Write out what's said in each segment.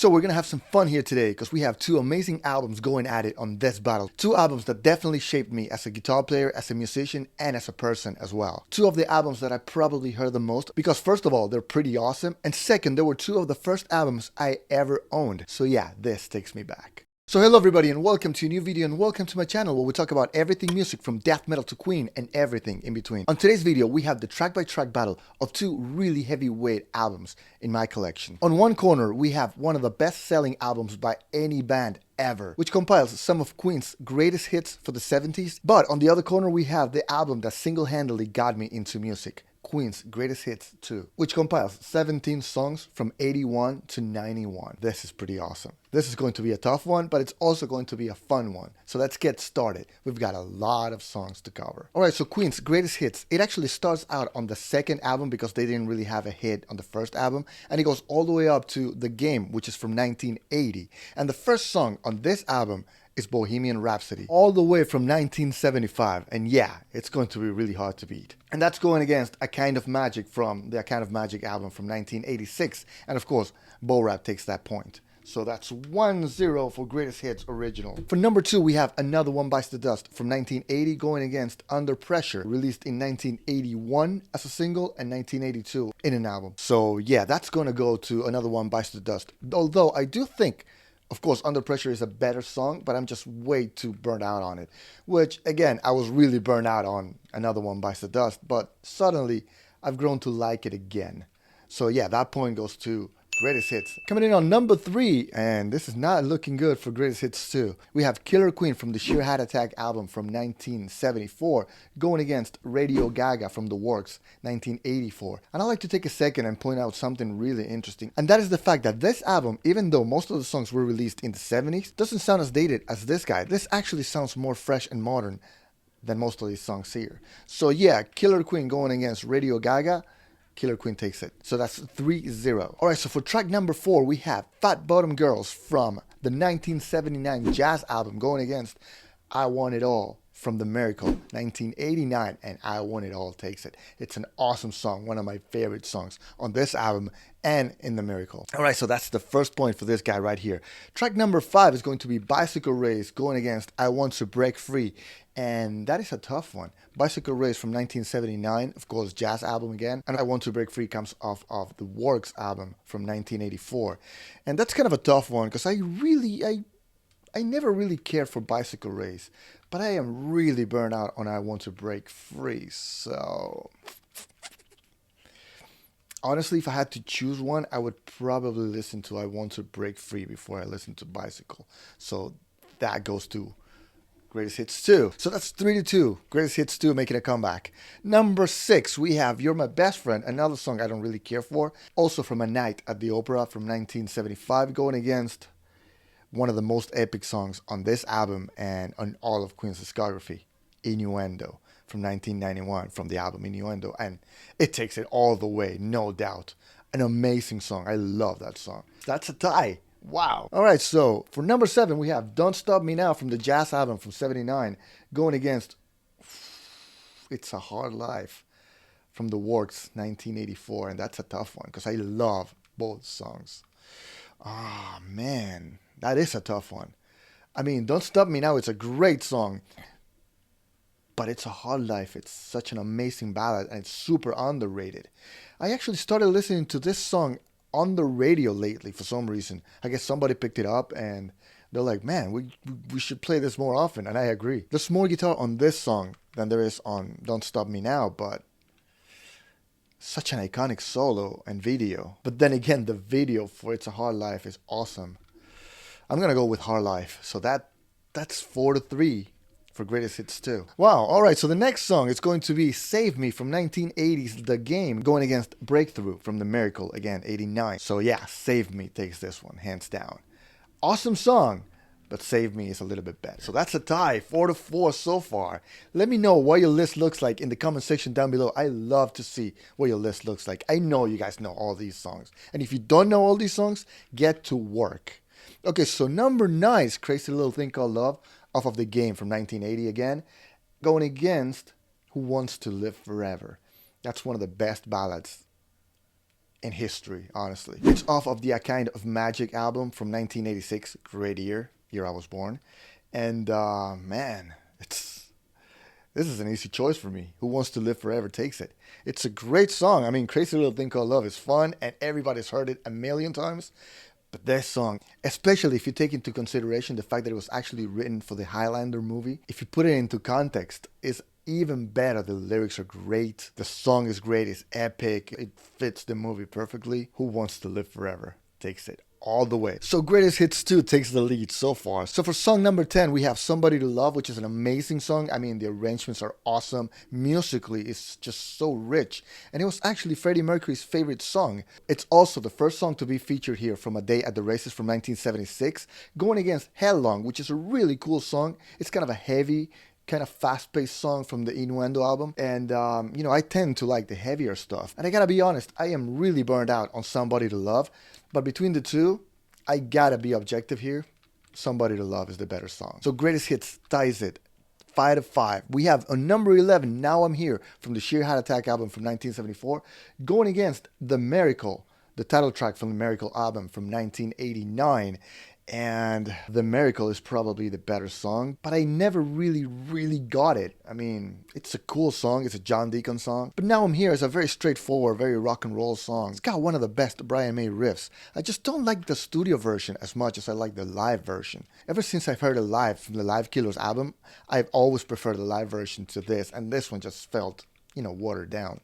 So we're gonna have some fun here today because we have two amazing albums going at it on this battle. Two albums that definitely shaped me as a guitar player, as a musician, and as a person as well. Two of the albums that I probably heard the most because first of all, they're pretty awesome, and second, they were two of the first albums I ever owned. So yeah, this takes me back. So hello everybody and welcome to a new video and welcome to my channel where we talk about everything music from death metal to Queen and everything in between. On today's video we have the track by track battle of two really heavyweight albums in my collection. On one corner we have one of the best selling albums by any band ever, which compiles some of Queen's greatest hits for the 70s, but on the other corner we have the album that single-handedly got me into music. Queen's Greatest Hits 2, which compiles 17 songs from 81 to 91. This is pretty awesome. This is going to be a tough one, but it's also going to be a fun one. So let's get started. We've got a lot of songs to cover. Alright, so Queen's Greatest Hits, it actually starts out on the second album because they didn't really have a hit on the first album, and it goes all the way up to The Game, which is from 1980. And the first song on this album is Bohemian Rhapsody, all the way from 1975, and yeah, it's going to be really hard to beat. And that's going against A Kind of Magic from the A Kind of Magic album from 1986, and of course, Bo Rap takes that point. So that's 1-0 for Greatest Hits Original. For number 2, we have Another One Bites the Dust from 1980 going against Under Pressure, released in 1981 as a single and 1982 in an album. So yeah, that's going to go to Another One Bites the Dust. Although I do think, of course, Under Pressure is a better song, but I'm just way too burnt out on it. Which, again, I was really burnt out on Another One Bites the Dust, but suddenly I've grown to like it again. So yeah, that point goes to Greatest Hits. Coming in on number 3, and this is not looking good for Greatest Hits 2. We have Killer Queen from the Sheer Heart Attack album from 1974 going against Radio Gaga from The Works 1984. And I'd like to take a second and point out something really interesting. And that is the fact that this album, even though most of the songs were released in the 70s, doesn't sound as dated as this guy. This actually sounds more fresh and modern than most of these songs here. So yeah, Killer Queen going against Radio Gaga. Killer Queen takes it. So that's 3-0. Alright, so for track number 4, we have Fat Bottom Girls from the 1979 jazz album going against I Want It All from The Miracle 1989, and I Want It All takes it. It's an awesome song, one of my favorite songs on this album and in The Miracle. Alright, so that's the first point for this guy right here. Track number 5 is going to be Bicycle Race going against I Want to Break Free, and that is a tough one. Bicycle Race from 1979, of course, jazz album again, and I Want to Break Free comes off of the Works album from 1984. And that's kind of a tough one because I never really cared for Bicycle Race, but I am really burned out on I Want to Break Free. So honestly, if I had to choose one, I would probably listen to I Want to Break Free before I listen to Bicycle. So that goes to Greatest Hits 2. So that's 3-2. Greatest Hits 2 making a comeback. Number 6, we have You're My Best Friend, another song I don't really care for. Also from A Night at the Opera from 1975, going against one of the most epic songs on this album and on all of Queen's discography, Innuendo from 1991 from the album Innuendo. And it takes it all the way, no doubt. An amazing song. I love that song. That's a tie. Wow. Alright, so for number 7, we have Don't Stop Me Now from the jazz album from 79 going against It's a Hard Life from The Works 1984. And that's a tough one because I love both songs. Ah, man. That is a tough one. I mean, Don't Stop Me Now, it's a great song. But It's a Hard Life. It's such an amazing ballad and it's super underrated. I actually started listening to this song on the radio lately for some reason. I guess somebody picked it up and they're like, man, we should play this more often. And I agree. There's more guitar on this song than there is on Don't Stop Me Now, but such an iconic solo and video. But then again, the video for It's a Hard Life is awesome. I'm going to go with Hard Life. So that's 4-3 for Greatest Hits 2. Wow, alright, so the next song is going to be Save Me from 1980's The Game, going against Breakthrough from The Miracle, again, 89. So yeah, Save Me takes this one, hands down. Awesome song, but Save Me is a little bit better. So that's a tie, 4-4 so far. Let me know what your list looks like in the comment section down below. I love to see what your list looks like. I know you guys know all these songs. And if you don't know all these songs, get to work. Okay, so number 9 is Crazy Little Thing Called Love, off of The Game from 1980 again, going against Who Wants to Live Forever. That's one of the best ballads in history, honestly. It's off of the A Kind of Magic album from 1986, great year I was born. And man, this is an easy choice for me. Who Wants to Live Forever takes it. It's a great song. I mean, Crazy Little Thing Called Love is fun and everybody's heard it a million times. But this song, especially if you take into consideration the fact that it was actually written for the Highlander movie, if you put it into context, is even better. The lyrics are great. The song is great. It's epic. It fits the movie perfectly. Who Wants to Live Forever takes it all the way. So Greatest Hits 2 takes the lead so far. So for song number 10, we have Somebody to Love, which is an amazing song. I mean, the arrangements are awesome. Musically, it's just so rich. And it was actually Freddie Mercury's favorite song. It's also the first song to be featured here from A Day at the Races from 1976, going against Hell Long, which is a really cool song. It's kind of a heavy, kind of fast-paced song from the Innuendo album. And, I tend to like the heavier stuff. And I gotta be honest, I am really burned out on Somebody to Love. But between the two, I gotta be objective here. Somebody to Love is the better song. So Greatest Hits ties it 5-5. We have on number 11, Now I'm Here, from the Sheer Heart Attack album from 1974, going against The Miracle, the title track from the Miracle album from 1989. And The Miracle is probably the better song, but I never really got it. I mean, it's a cool song. It's a John Deacon song. But Now I'm Here is a very straightforward, very rock and roll song. It's got one of the best Brian May riffs. I just don't like the studio version as much as I like the live version. Ever since I've heard it live from the Live Killers album, I've always preferred the live version to this, and this one just felt, watered down.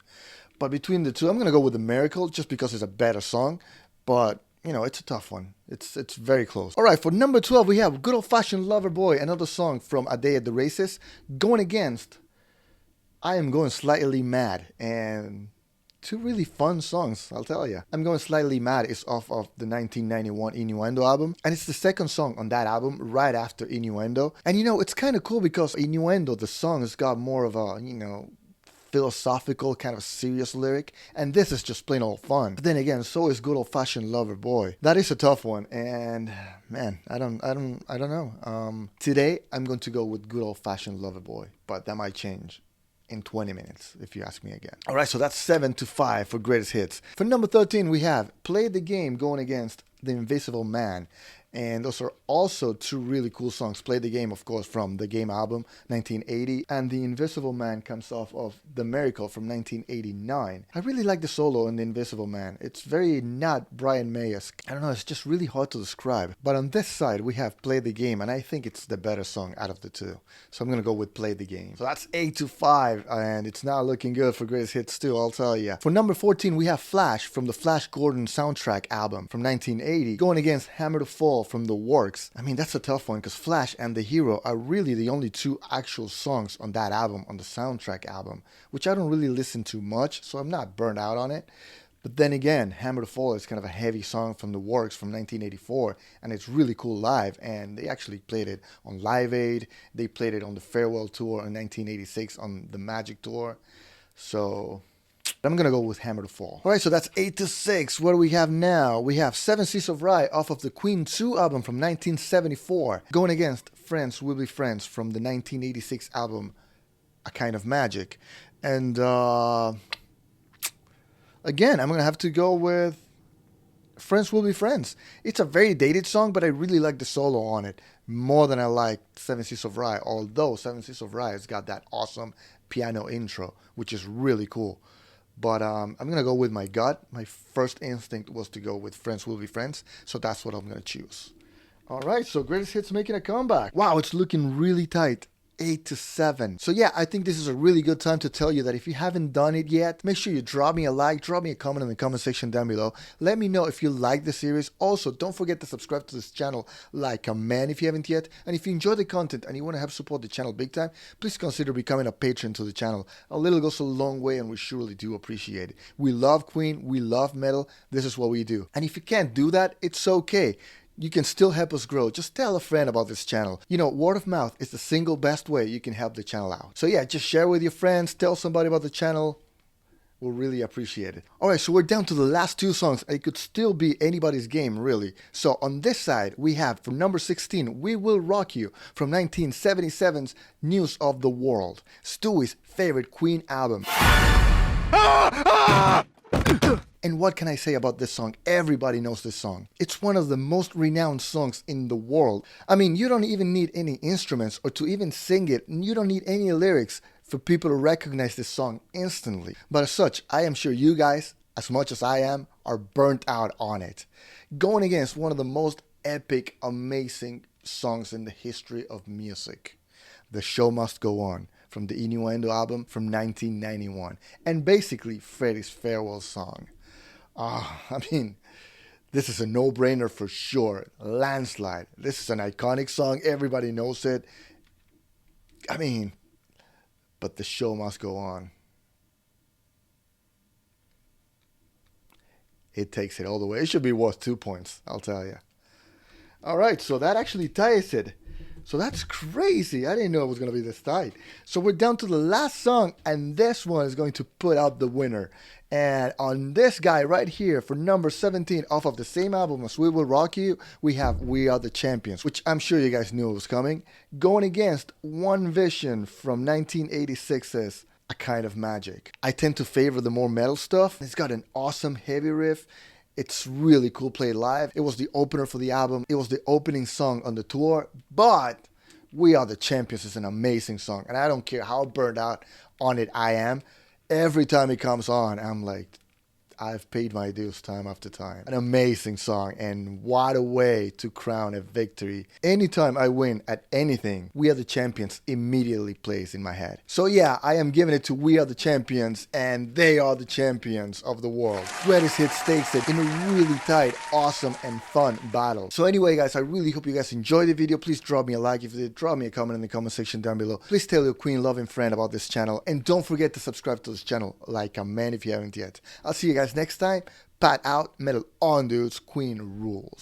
But between the two, I'm going to go with The Miracle just because it's a better song, but it's a tough one. It's very close. All right, for number 12, we have Good Old Fashioned Lover Boy, another song from A Day at the Races, going against I Am Going Slightly Mad. And two really fun songs, I'll tell you. I'm Going Slightly Mad is off of the 1991 Innuendo album, and it's the second song on that album right after Innuendo. And it's kind of cool because Innuendo, the song, has got more of a, philosophical, kind of serious lyric, and this is just plain old fun. But then again, so is Good Old Fashioned Lover Boy. That is a tough one, and man, I don't know. Today I'm going to go with Good Old Fashioned Lover Boy, but that might change in 20 minutes if you ask me again. All right, so that's 7-5 for Greatest Hits. For number 13, we have Play the Game going against The Invisible Man. And those are also two really cool songs. Play the Game, of course, from the Game album, 1980. And The Invisible Man comes off of The Miracle from 1989. I really like the solo in The Invisible Man. It's very not Brian May-esque. I don't know, it's just really hard to describe. But on this side, we have Play the Game, and I think it's the better song out of the two. So I'm going to go with Play the Game. So that's 8-5, and it's not looking good for Greatest Hits 2, I'll tell you. For number 14, we have Flash from the Flash Gordon soundtrack album from 1980, going against Hammer to Fall from The Works. I mean, that's a tough one because Flash and The Hero are really the only two actual songs on that album, on the soundtrack album, which I don't really listen to much, so I'm not burned out on it. But then again, Hammer to Fall is kind of a heavy song from The Works from 1984, and it's really cool live, and they actually played it on Live Aid. They played it on the Farewell Tour in 1986 on the Magic Tour. So I'm going to go with Hammer to Fall. All right, so that's 8-6. What do we have now? We have Seven Seas of Rhye off of the Queen 2 album from 1974, going against Friends Will Be Friends from the 1986 album A Kind of Magic. And again, I'm going to have to go with Friends Will Be Friends. It's a very dated song, but I really like the solo on it more than I like Seven Seas of Rhye, although Seven Seas of Rhye has got that awesome piano intro, which is really cool. But I'm going to go with my gut. My first instinct was to go with Friends Will Be Friends, so that's what I'm going to choose. All right, so Greatest Hits making a comeback. Wow, it's looking really tight. 8-7. So yeah, I think this is a really good time to tell you that if you haven't done it yet, make sure you drop me a like, drop me a comment in the comment section down below. Let me know if you like the series. Also, don't forget to subscribe to this channel like a man if you haven't yet. And if you enjoy the content and you want to help support the channel big time, please consider becoming a patron to the channel. A little goes a long way, and we surely do appreciate it. We love Queen, we love metal. This is what we do. And if you can't do that, it's okay. You can still help us grow. Just tell a friend about this channel. Word of mouth is the single best way you can help the channel out. So yeah, just share with your friends, tell somebody about the channel. We'll really appreciate it. Alright, so we're down to the last two songs. It could still be anybody's game, really. So on this side, we have from number 16, We Will Rock You from 1977's News of the World, Stewie's favorite Queen album. And what can I say about this song? Everybody knows this song. It's one of the most renowned songs in the world. I mean, you don't even need any instruments or to even sing it. You don't need any lyrics for people to recognize this song instantly. But as such, I am sure you guys, as much as I am, are burnt out on it. Going against one of the most epic, amazing songs in the history of music. The Show Must Go On, from the Innuendo album from 1991. And basically Freddie's farewell song. I mean, this is a no-brainer for sure. Landslide. This is an iconic song. Everybody knows it. I mean, but the show must go on. It takes it all the way. It should be worth 2 points, I'll tell you. All right, so that actually ties it. So that's crazy. I didn't know it was going to be this tight. So we're down to the last song, and this one is going to put out the winner. And on this guy right here, for number 17, off of the same album as We Will Rock You, we have We Are the Champions, which I'm sure you guys knew it was coming. Going against One Vision from 1986's A Kind of Magic. I tend to favor the more metal stuff. It's got an awesome heavy riff. It's really cool played live. It was the opener for the album. It was the opening song on the tour. But We Are the Champions is an amazing song. And I don't care how burned out on it I am. Every time it comes on, I'm like, I've paid my dues time after time. An amazing song, and what a way to crown a victory. Anytime I win at anything, We Are the Champions immediately plays in my head. So yeah, I am giving it to We Are the Champions, and they are the champions of the world. Greatest Hits takes it in a really tight, awesome, and fun battle. So anyway, guys, I really hope you guys enjoyed the video. Please drop me a like. If you did, drop me a comment in the comment section down below. Please tell your Queen-loving friend about this channel, and don't forget to subscribe to this channel like a man if you haven't yet. I'll see you guys next time. Pat out, metal on, dudes. Queen rules.